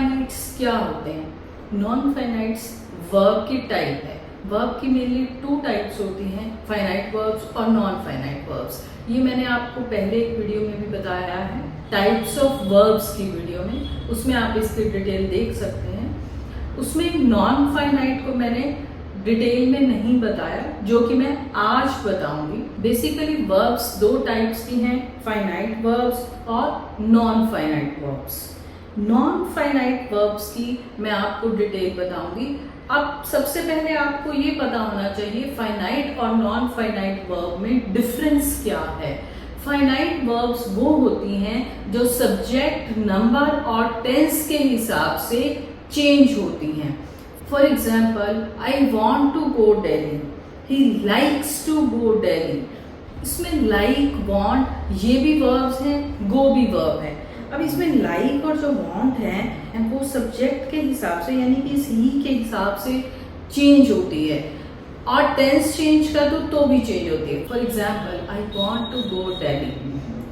Finites क्या होते हैं? नॉन फाइनाइट्स वर्ब की टाइप है। वर्ब की मेनली 2 टाइप्स होती हैं, फाइनाइट वर्ब्स और नॉन फाइनाइट वर्ब्स। ये मैंने आपको पहले एक वीडियो में भी बताया है, टाइप्स ऑफ वर्ब्स की वीडियो में, उसमें आप इसकी डिटेल देख सकते हैं। उसमें नॉन फाइनाइट को मैंने डिटेल में नहीं बताया, जो कि मैं आज बताऊंगी। बेसिकली वर्ब्स 2 टाइप्स की हैं, फाइनाइट वर्ब्स और non finite verbs. Non finite verbs की मैं आपको डिटेल बताऊंगी। अब सबसे पहले आपको ये पता होना चाहिए फाइनाइट और नॉन फाइनाइट वर्ब में डिफरेंस क्या है। फाइनाइट वर्ब्स वो होती हैं जो सब्जेक्ट, नंबर और टेंस के हिसाब से चेंज होती हैं। For example, I want to go Delhi, he likes to go Delhi. इसमें लाइक, वॉन्ट ये भी वर्ब्स हैं, गो भी वर्ब है। अब इसमें लाइक और जो वॉन्ट है वो सब्जेक्ट के हिसाब से, यानी कि इस ही के हिसाब से चेंज होती है, और टेंस चेंज कर दो तो भी चेंज होती है। For example, I want to go Delhi,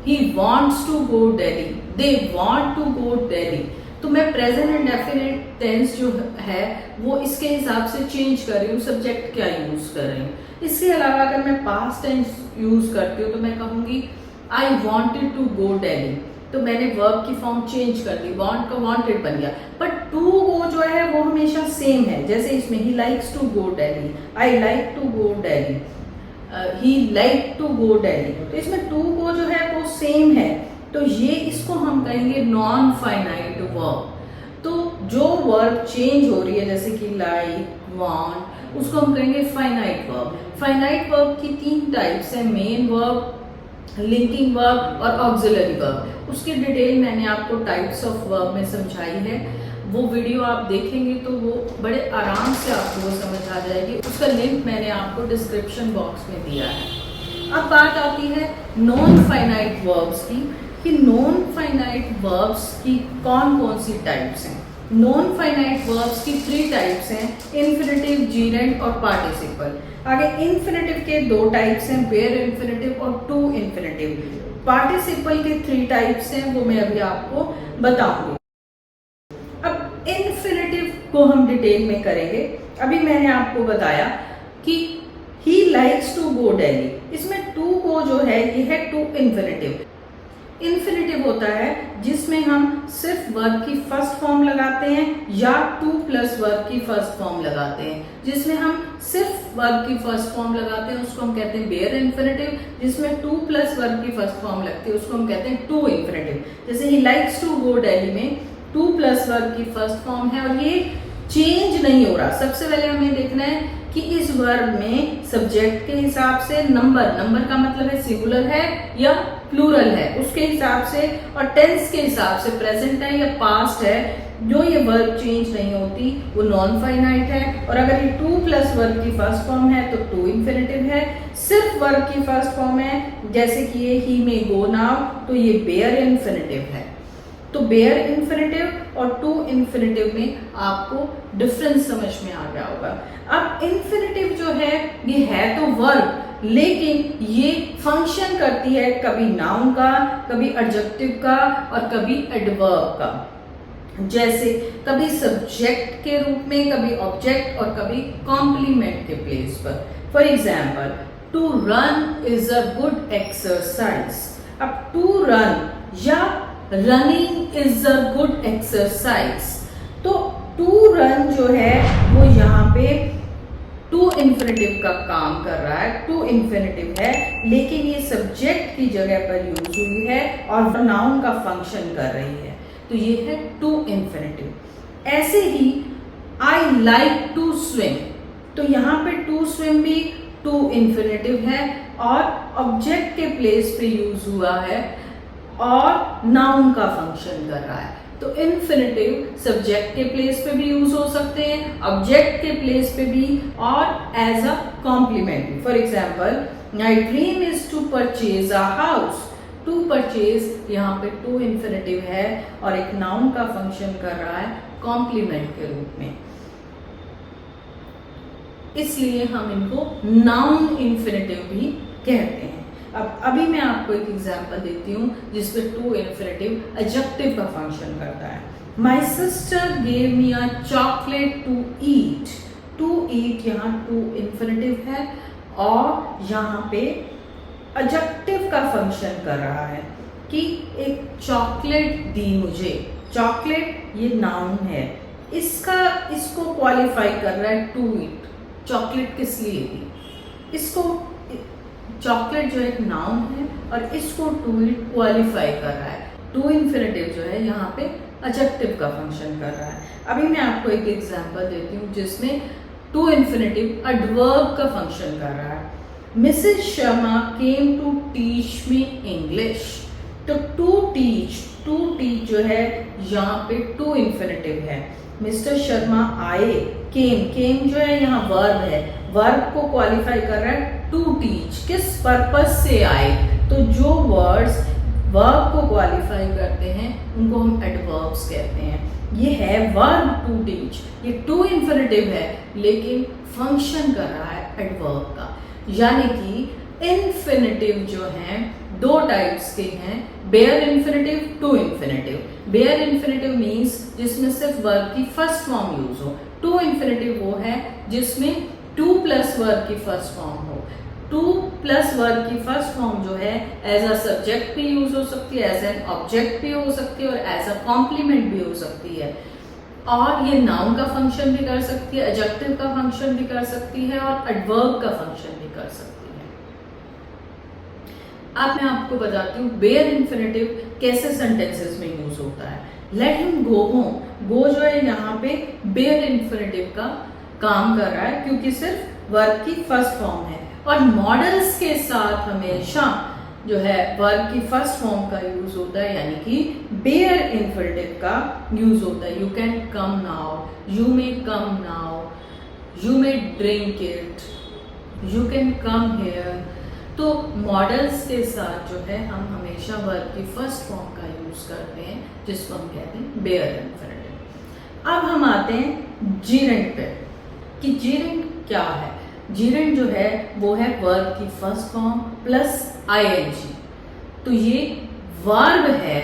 he wants to go Delhi, they want to go Delhi. तो मैं प्रेजेंट एंड डेफिनेट टेंस जो है वो इसके हिसाब से चेंज कर रही हूँ, सब्जेक्ट क्या यूज कर रही हूँ। इसके अलावा अगर मैं पास्ट टेंस यूज करती हूँ तो मैं कहूंगी I wanted to go Delhi, तो मैंने वर्ब की फॉर्म चेंज कर दी, वांट का वांटेड बन गया। बट टू गो जो है वो हमेशा सेम है। जैसे इसमें he likes to go Delhi, I like to go Delhi, he like to go Delhi, तो इसमें टू गो जो है वो सेम है। तो ये इसको हम कहेंगे नॉन फाइनाइट वर्ब। तो जो वर्ब चेंज हो रही है जैसे कि लाइक, वांट, उसको हम कहेंगे फाइनाइट वर्ब। फाइनाइट वर्ब की 3 टाइप्स है, मेन वर्ब, लिंकिंग वर्ब और ऑक्सिलरी वर्ब। उसकी डिटेल मैंने आपको टाइप्स ऑफ वर्ब में समझाई है। वो वीडियो आप देखेंगे तो वो बड़े आराम से आपको वो समझ आ जाएगी। उसका लिंक मैंने आपको डिस्क्रिप्शन बॉक्स में दिया है। अब बात आती है नॉन फाइनाइट वर्ब्स की, कि नॉन फाइनाइट वर्ब्स की कौन कौन सी टाइप्स हैं। नॉन फाइनाइट वर्ब्स की 3 टाइप्स हैं, इन्फिनेटिव, जीरेंड और पार्टिसिपल। आगे इन्फिनेटिव के 2 टाइप्स हैं, बेयर इन्फिनेटिव और टू इन्फिनेटिव। पार्टिसिपल के 3 टाइप्स हैं, वो मैं अभी आपको बताऊंगी। अब इन्फिनेटिव को हम डिटेल में करेंगे। अभी मैंने आपको बताया कि he likes to go Delhi, इसमें टू गो जो है ये है टू इन्फिनेटिव। इन्फिनेटिव होता है जिसमें हम सिर्फ वर्ब की फर्स्ट फॉर्म लगाते हैं या 2 प्लस वर्ब की फर्स्ट फॉर्म लगाते हैं। जिसमें हम सिर्फ वर्ब की फर्स्ट फॉर्म लगाते हैं उसको हम कहते हैं बेयर इन्फिनेटिव। जिसमें 2 प्लस वर्ब की फर्स्ट फॉर्म लगती है उसको हम कहते हैं टू इन्फिनेटिव। जैसे he likes to go Delhi में 2 प्लस वर्ब की फर्स्ट फॉर्म है और ये चेंज नहीं हो रहा। सबसे पहले हमें देखना है कि इस वर्ब में सब्जेक्ट के हिसाब से नंबर का मतलब है सिंगुलर है या प्लूरल है, उसके हिसाब से, और टेंस के हिसाब से प्रेजेंट है या पास्ट है। जो ये वर्ब चेंज नहीं होती वो नॉन फाइनाइट है। और अगर ये 2 प्लस वर्ब की फर्स्ट फॉर्म है तो टू इन्फिनेटिव है। सिर्फ वर्ब की फर्स्ट फॉर्म है जैसे कि ये ही में, गो नाउ, तो ये बेयर इन्फिनेटिव है। तो बेयर इन्फिनेटिव और टू इन्फिनेटिव में आपको डिफरेंस समझ में आ गया होगा। अब इन्फिनेटिव जो है ये है तो वर्ब, लेकिन ये फंक्शन करती है कभी नाउन का, कभी एडजेक्टिव का और कभी एडवर्ब का। जैसे कभी सब्जेक्ट के रूप में, कभी ऑब्जेक्ट और कभी कॉम्प्लीमेंट के प्लेस पर। For example, to run is a good exercise. अब टू रन या running is a good exercise, तो टू रन जो है वो यहाँ पे टू इन्फिनेटिव का काम कर रहा है, टू इन्फिनेटिव है, लेकिन ये सब्जेक्ट की जगह पर यूज हुई है और नाउन का फंक्शन कर रही है, तो ये है टू इन्फिनेटिव। ऐसे ही आई लाइक टू स्विम, तो यहाँ पे टू स्विम भी टू इन्फिनेटिव है और ऑब्जेक्ट के प्लेस पे यूज हुआ है और नाउन का फंक्शन कर रहा है। तो इन्फिनेटिव सब्जेक्ट के प्लेस पे भी यूज हो सकते हैं, ऑब्जेक्ट के प्लेस पे भी, और एज अ कॉम्प्लीमेंट भी। For example, my dream is to purchase a house. To purchase यहाँ पे टू इन्फिनेटिव है और एक नाउन का फंक्शन कर रहा है कॉम्प्लीमेंट के रूप में, इसलिए हम इनको नाउन इन्फिनेटिव भी कहते हैं। अब अभी मैं आपको एक एग्जांपल देती हूँ जिसपे टू इन्फिनेटिव एडजेक्टिव का फंक्शन करता है। My sister gave me a chocolate to eat. To eat यहाँ टू इन्फिनेटिव है और यहाँ पे एडजेक्टिव का फंक्शन कर रहा है कि एक चॉकलेट दी मुझे। चॉकलेट ये नाउन है, इसको क्वालिफाई कर रहा है टू ईट। चॉकलेट किस लिए दी? इसको चॉकलेट जो एक नाउन है और इसको टू ईट क्वालिफाई कर रहा है। टू इन्फिनेटिव जो है यहाँ पे एडजेक्टिव का फंक्शन कर रहा है। अभी मैं आपको एक एग्जांपल देती हूँ जिसमें टू इन्फिनेटिव एडवर्ब का फंक्शन कर रहा है। Mrs Sharma came to teach me English. तो टू टीच जो है यहाँ पे टू इन्फिनेटिव है। मिस्टर शर्मा आए, केम जो है यहाँ वर्ब है, वर्ब को क्वालिफाई कर रहा है टू टीच। किस पर्पस से आए? तो जो वर्ड्स वर्ब को क्वालिफाई करते हैं उनको हम एडवर्ब्स कहते हैं। ये है वर्ब टू टीच, ये टू इन्फिनेटिव है लेकिन फंक्शन कर रहा है एडवर्ब का। यानी कि इन्फिनेटिव जो हैं दो टाइप्स के हैं, bare infinitive, to infinitive. Bare infinitive means जिसमें सिर्फ वर्ब की फर्स्ट फॉर्म यूज हो। टू इन्फिनेटिव वो है जिसमें टू प्लस वर्ब की फर्स्ट फॉर्म हो। टू प्लस वर्ब की फर्स्ट फॉर्म जो है एज अ सब्जेक्ट भी यूज हो सकती है, एज एन ऑब्जेक्ट भी हो सकती है और एज अ कॉम्प्लीमेंट भी हो सकती है। और ये नाउन का फंक्शन भी कर सकती है, एडजेक्टिव का फंक्शन भी कर सकती है और एडवर्ब का फंक्शन भी कर सकती है। अब मैं आपको बताती हूँ बेयर इन्फिनेटिव कैसे सेंटेंसेस में यूज होता है। Let him go home. Go जो है यहाँ पे बेयर इन्फिनेटिव का काम कर रहा है क्योंकि सिर्फ वर्ब की फर्स्ट फॉर्म है और मॉडल्स के साथ हमेशा जो है वर्ब की फर्स्ट फॉर्म का यूज होता है, यानी कि बेयर इन्फिनेटिव का यूज होता है। You can come now, you may come now, you may drink it, you can come here. तो मॉडल्स के साथ जो है हम हमेशा वर्ब की फर्स्ट फॉर्म का यूज करते हैं जिसको हम कहते हैं बेयर इन्फिनेटिव। अब हम आते हैं जीरेंट पे कि जीरेंट क्या है। जीरेंट जो है वो है वर्ब की फर्स्ट फॉर्म प्लस आईएनजी। तो ये वर्ब है,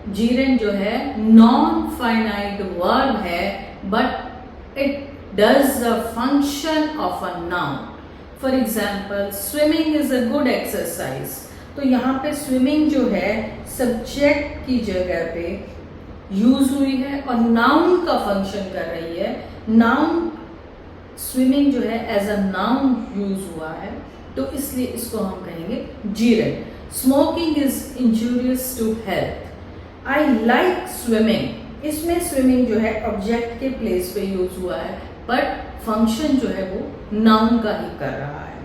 जीरेंट जो है नॉन फाइनाइट वर्ब है but it does the function of a noun. For example swimming is a good exercise. तो यहाँ पे स्विमिंग जो है सब्जेक्ट की जगह पे यूज हुई है और नाउन का फंक्शन कर रही है। नाउन स्विमिंग जो है एज अ नाउन यूज हुआ है तो इसलिए इसको हम कहेंगे gerund. Smoking is injurious to health. I like swimming. इसमें स्विमिंग जो है ऑब्जेक्ट के प्लेस पे यूज हुआ है बट फंक्शन जो है वो नाउन का ही कर रहा है।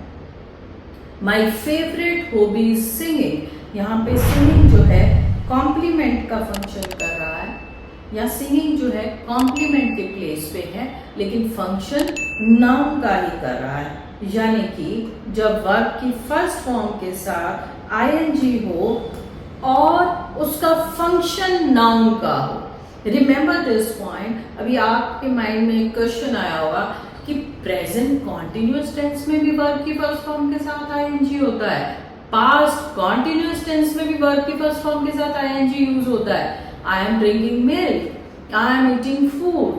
My favourite hobby is singing. यहाँ पे सिंगिंग जो है कॉम्प्लीमेंट का फंक्शन कर रहा है या सिंगिंग जो है कॉम्प्लीमेंट के प्लेस पे है लेकिन फंक्शन नाउन का ही कर रहा है। यानी कि जब वर्ब की फर्स्ट फॉर्म के साथ आईएनजी हो और उसका फंक्शन नाउन का हो। Remember this point. अभी आपके माइंड में एक क्वेश्चन आया होगा कि प्रेजेंट कॉन्टिन्यूअस टेंस में भी वर्ब की फर्स्ट फॉर्म के साथ आईएनजी होता है, पास्ट कॉन्टिन्यूअस टेंस में भी वर्ब की फर्स्ट फॉर्म के साथ आईएनजी यूज होता है। I am drinking milk, I am eating food,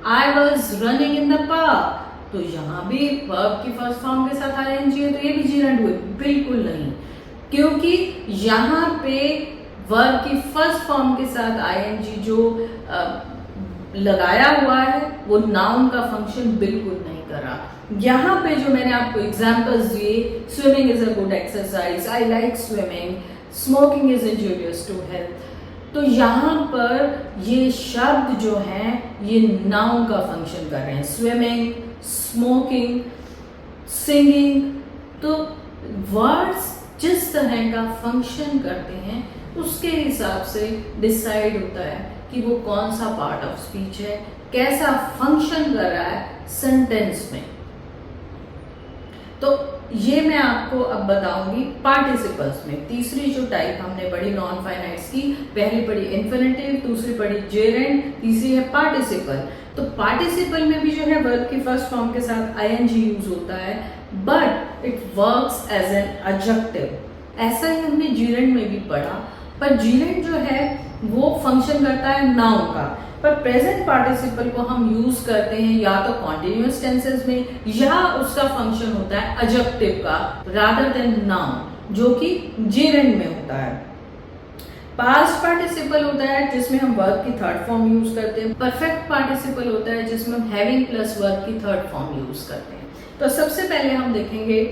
I was running in the park। तो यहाँ भी वर्ब की फर्स्ट फॉर्म के साथ आईएनजी है तो ये भी जीरेंट हुए? बिल्कुल नहीं, क्योंकि यहाँ पे वर्ब की फर्स्ट फॉर्म के साथ आईएनजी जो लगाया हुआ है वो नाउन का फंक्शन बिल्कुल नहीं कर रहा। यहाँ पे जो मैंने आपको एग्जांपल्स दिए, swimming is a good exercise, I like swimming, smoking is injurious to health, तो यहाँ पर ये शब्द जो हैं ये नाउन का फंक्शन कर रहे हैं। Swimming, smoking, singing. तो वर्ड्स जिस तरह का फंक्शन करते हैं उसके हिसाब से डिसाइड होता है कि वो कौन सा पार्ट ऑफ स्पीच है, कैसा फंक्शन कर रहा है सेंटेंस में। तो ये मैं आपको अब बताऊंगी पार्टिसिपल्स में। तीसरी जो टाइप हमने पढ़ी नॉन फाइनाइट्स की, पहली पढ़ी इन्फिनेटिव, दूसरी पढ़ी जेरेंट, तीसरी है पार्टिसिपल। तो पार्टिसिपल में भी जो है वर्ब की फर्स्ट फॉर्म के साथ आईएनजी यूज होता है but it works as an adjective. ऐसा ही हमने जीरेंट में भी पढ़ा, पर जीरेंट जो है वो फंक्शन करता है नाउन का। पर प्रेजेंट पार्टिसिपल को हम यूज करते हैं या तो कॉन्टिन्यूअस टेंसेस में, या उसका फंक्शन होता है एडजेक्टिव का रादर देन नाउन, जो कि जेरेंड में होता है। पास्ट पार्टिसिपल होता है जिसमें हम वर्ब की थर्ड फॉर्म यूज करते हैं। परफेक्ट पार्टिसिपल होता है जिसमें हम हैविंग प्लस वर्ब की थर्ड फॉर्म यूज करते हैं। तो सबसे पहले हम देखेंगे,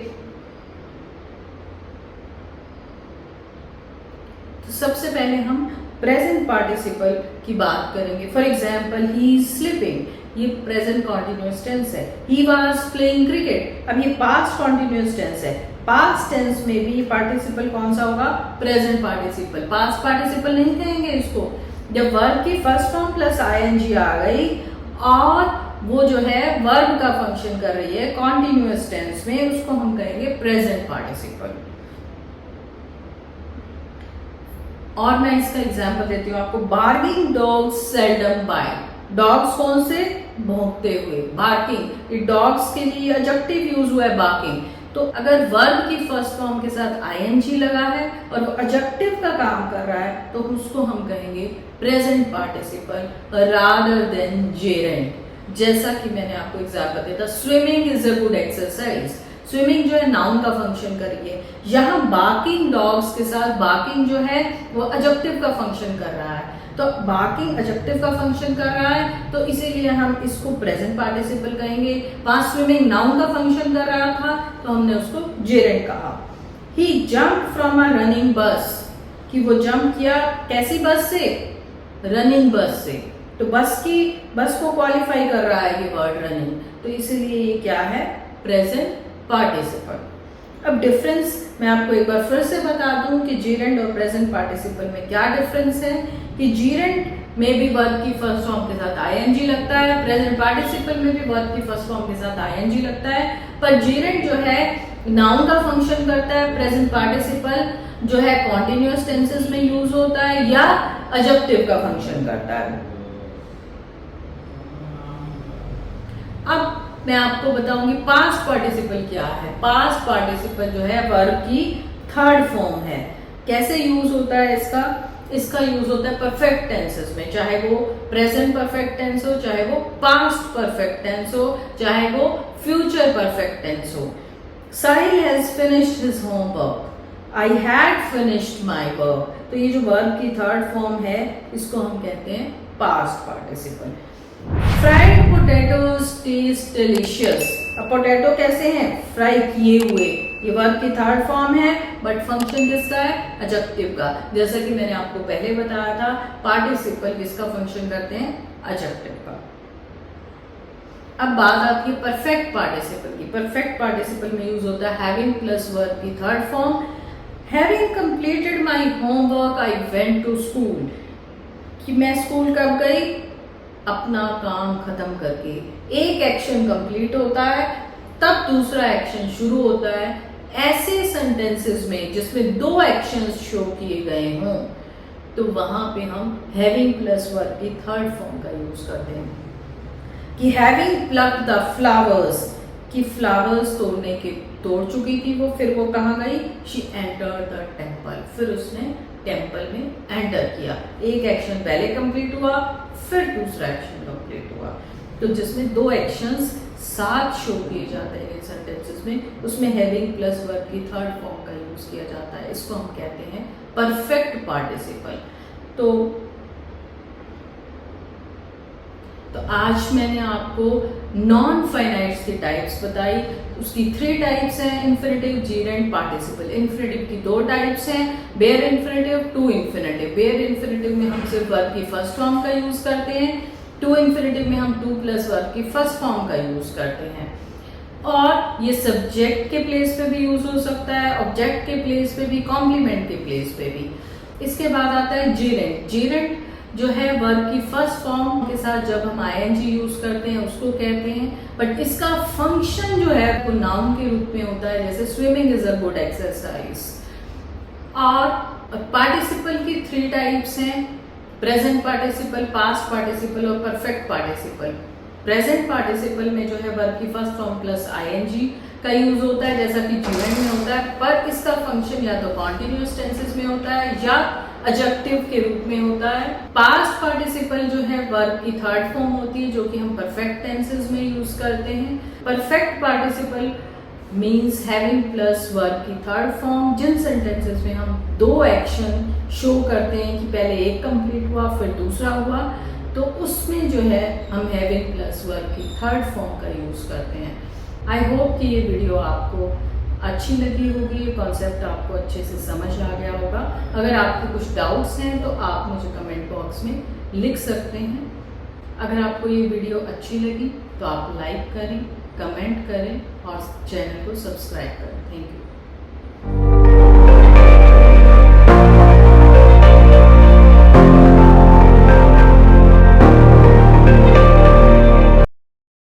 तो सबसे पहले हम प्रेजेंट पार्टिसिपल की बात करेंगे। For example, he is sleeping, ये प्रेजेंट कॉन्टिन्यूअस टेंस है। ही वाज प्लेइंग क्रिकेट, अब ये पास्ट कॉन्टिन्यूअस टेंस है। पास्ट टेंस में भी पार्टिसिपल कौन सा होगा? Present participle. पास्ट पार्टिसिपल नहीं कहेंगे इसको। जब वर्ब की फर्स्ट फॉर्म प्लस आईएनजी आ गई और वो जो है वर्ब का फंक्शन कर रही है कॉन्टिन्यूअस टेंस में, उसको हम कहेंगे प्रेजेंट पार्टिसिपल। और मैं इसका एग्जांपल देती हूँ आपको। Barking dogs seldom bite, dogs कौन से? भौंकते हुए। बार्किंग, ये डॉग्स के लिए एडजेक्टिव यूज हुआ है बार्किंग। तो अगर वर्ब की फर्स्ट फॉर्म के साथ आईएनजी लगा है और वो एडजेक्टिव का काम कर रहा है तो उसको हम कहेंगे present participle rather than gerund. जैसा कि मैंने आपको एग्जांपल दिया था, swimming is a good exercise. Swimming जो है नाउन का फंक्शन कर रही है, यहाँ बार्किंग डॉग्स के साथ बार्किंग जो है वो एडजेक्टिव का फंक्शन कर रहा है। तो बार्किंग एडजेक्टिव का फंक्शन कर रहा है तो इसीलिए हम इसको प्रेजेंट पार्टिसिपल कहेंगे। वहां स्विमिंग नाउन का फंक्शन कर रहा था तो हमने उसको जेरेंड कहा। ही जंप फ्रॉम अ रनिंग बस, कि वो जंप किया कैसी बस से? रनिंग बस से। तो बस को क्वालिफाई कर रहा है ये वर्ड रनिंग, तो इसीलिए ये क्या है? Present participle. अब डिफरेंस मैं आपको एक बार फिर से बता दूं कि जीरेंड और प्रेजेंट पार्टिसिपल में क्या डिफरेंस है। कि जीरेंड में भी वर्ब की फर्स्ट फॉर्म के साथ आईएनजी लगता है, प्रेजेंट पार्टिसिपल में भी वर्ब की फर्स्ट फॉर्म के साथ आईएनजी लगता है। पर जीरेंड जो है नाउन का फंक्शन करता है, प्रेजेंट पार्टिसिपल जो है कॉन्टिन्यूअस टेंसेस में यूज होता है या एडजेक्टिव का फंक्शन करता है। अब मैं आपको बताऊंगी पास्ट पार्टिसिपल क्या है। पास्ट पार्टिसिपल जो है वर्ब की थर्ड फॉर्म है। कैसे यूज होता है इसका यूज होता है परफेक्ट टेंसेस में, चाहे वो प्रेजेंट परफेक्ट टेंस हो, चाहे वो पास्ट परफेक्ट टेंस हो, चाहे वो फ्यूचर परफेक्ट टेंस हो। Sahil has finished his homework, I had finished my work. तो ये जो वर्ब की थर्ड फॉर्म है इसको हम कहते हैं past participle. Fried potatoes taste delicious. अब पोटैटो कैसे हैं? फ्राई किए हुए। ये वर्ब की थर्ड फॉर्म है बट फंक्शन किसका है? एडजेक्टिव का। जैसा कि मैंने आपको पहले बताया था, पार्टिसिपल किसका फंक्शन करते हैं? एडजेक्टिव का। अब बात आती है परफेक्ट पार्टिसिपल की। परफेक्ट पार्टिसिपल में यूज होता है हैविंग प्लस वर्ब की third form. Having completed my homework I went to school, कि मैं स्कूल कब गई? अपना काम खत्म करके। एक एक्शन कंप्लीट होता है तब दूसरा एक्शन शुरू होता है। ऐसे सेंटेंसेस में जिसमें दो एक्शंस शो किए गए हों तो वहां पे हम हैविंग प्लस वर्ब की थर्ड फॉर्म का यूज करते हैं। कि हैविंग प्लक्ड द फ्लावर्स, कि फ्लावर्स तोड़ चुकी थी वो, फिर वो कहाँ गई? शी एंटर्ड द टेम्पल, फिर उसने टेम्पल में एंटर किया। एक एक्शन पहले कंप्लीट हुआ फिर दूसरा एक्शन कंप्लीट हुआ। तो जिसमें दो एक्शंस साथ शो किए जाते हैं इन सेंटेंसेस में, उसमें हैविंग प्लस वर्ब की थर्ड फॉर्म का यूज किया जाता है। इसको हम कहते हैं परफेक्ट पार्टिसिपल। तो आज मैंने आपको नॉन फाइनाइट्स की टाइप्स बताई। उसकी 3 टाइप्स हैं, इन्फिनिटिव, जीरेंड, पार्टिसिपल। इन्फिनिटिव की 2 टाइप्स हैं, bare infinitive, to infinitive. Bare infinitive में हम सिर्फ वर्ब की फर्स्ट फॉर्म का यूज करते हैं, टू इन्फिनिटिव में हम टू प्लस वर्ब की फर्स्ट फॉर्म का यूज करते हैं। और ये सब्जेक्ट के प्लेस पे भी यूज हो सकता है, ऑब्जेक्ट के प्लेस पे भी, कॉम्प्लीमेंट के प्लेस पे भी। इसके बाद आता है जीरेंड। जीरेंड जो है वर्ब की फर्स्ट फॉर्म के साथ जब हम आईएनजी यूज करते हैं उसको कहते हैं, बट इसका फंक्शन जो है वो नाउन के रूप में होता है, जैसे swimming is a good exercise. और पार्टिसिपल की 3 टाइप्स हैं, प्रेजेंट पार्टिसिपल, पास्ट पार्टिसिपल और परफेक्ट पार्टिसिपल। प्रेजेंट पार्टिसिपल में जो है वर्ब की फर्स्ट फॉर्म प्लस आईएनजी का यूज होता है जैसा कि जीरेंड में होता है, पर इसका फंक्शन या तो कॉन्टिन्यूअस टेंसेस में होता है या एडजेक्टिव के रूप में होता है। पास्ट पार्टिसिपल जो है वर्ब की थर्ड फॉर्म होती है, जो कि हम परफेक्ट टेंसेस में यूज करते हैं। Perfect participle means having plus verb की थर्ड फॉर्म। जिन सेंटेंसेस में हम दो एक्शन शो करते हैं कि पहले एक कंप्लीट हुआ फिर दूसरा हुआ, तो उसमें जो है हम हैविंग प्लस वर्ब की थर्ड फॉर्म का यूज करते हैं। आई होप कि ये वीडियो आपको अच्छी लगी होगी, ये कॉन्सेप्ट आपको अच्छे से समझ आ गया होगा। अगर आपके कुछ डाउट्स हैं तो आप मुझे कमेंट बॉक्स में लिख सकते हैं। अगर आपको ये वीडियो अच्छी लगी तो आप लाइक करें, कमेंट करें और चैनल को सब्सक्राइब करें। Thank you.